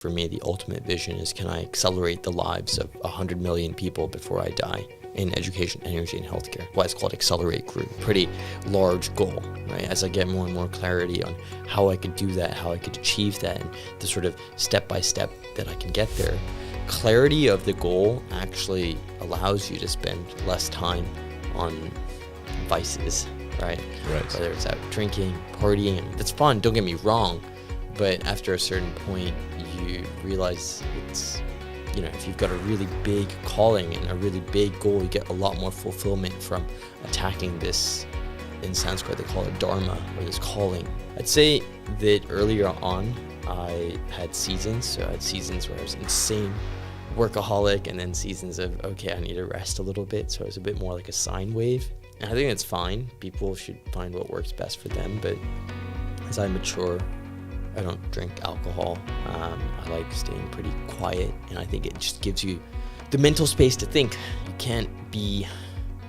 For me, the ultimate vision is, can I accelerate the lives of 100 million people before I die in education, energy, and healthcare? Why it's called Xccelerate Group. Pretty large goal, right? As I get more and more clarity on how I could do that, how I could achieve that, and the sort of step-by-step that I can get there, clarity of the goal actually allows you to spend less time on vices, right? Whether it's out drinking, partying, and that's fun, don't get me wrong, but after a certain point, you realize it's, if you've got a really big calling and a really big goal, you get a lot more fulfillment from attacking this. In Sanskrit, they call it dharma, or this calling. I'd say that earlier on, I had seasons. So I had seasons where I was insane workaholic, and then seasons of, okay, I need to rest a little bit. So it was a bit more like a sine wave. And I think it's fine. People should find what works best for them. But as I mature, I don't drink alcohol. I like staying pretty quiet, and I think it just gives you the mental space to think. You can't be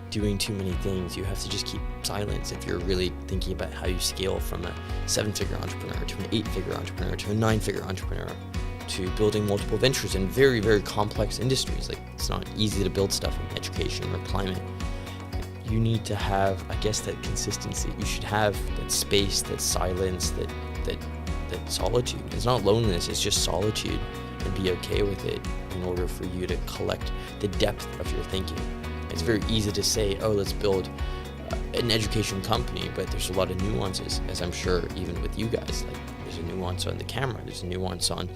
doing too many things. You have to just keep silence if you're really thinking about how you scale from a 7-figure entrepreneur to an 8-figure entrepreneur to a 9-figure entrepreneur to building multiple ventures in very, very complex industries. Like, it's not easy to build stuff in education or climate. You need to have, I guess, that consistency. You should have that space, that silence, that solitude. It's not loneliness, it's just solitude, and be okay with it in order for you to collect the depth of your thinking. It's very easy to say, oh, let's build an education company, but there's a lot of nuances, as I'm sure even with you guys. Like, there's a nuance on the camera, there's a nuance on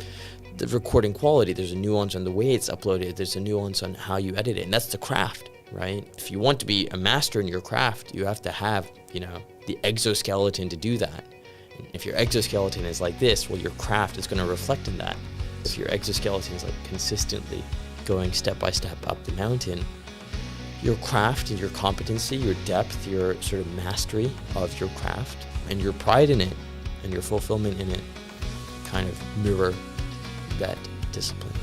the recording quality, there's a nuance on the way it's uploaded, there's a nuance on how you edit it, and that's the craft, right? If you want to be a master in your craft, you have to have, the exoskeleton to do that. If your exoskeleton is like this, well, your craft is going to reflect in that. If your exoskeleton is like consistently going step by step up the mountain, your craft and your competency, your depth, your sort of mastery of your craft, and your pride in it and your fulfillment in it kind of mirror that discipline.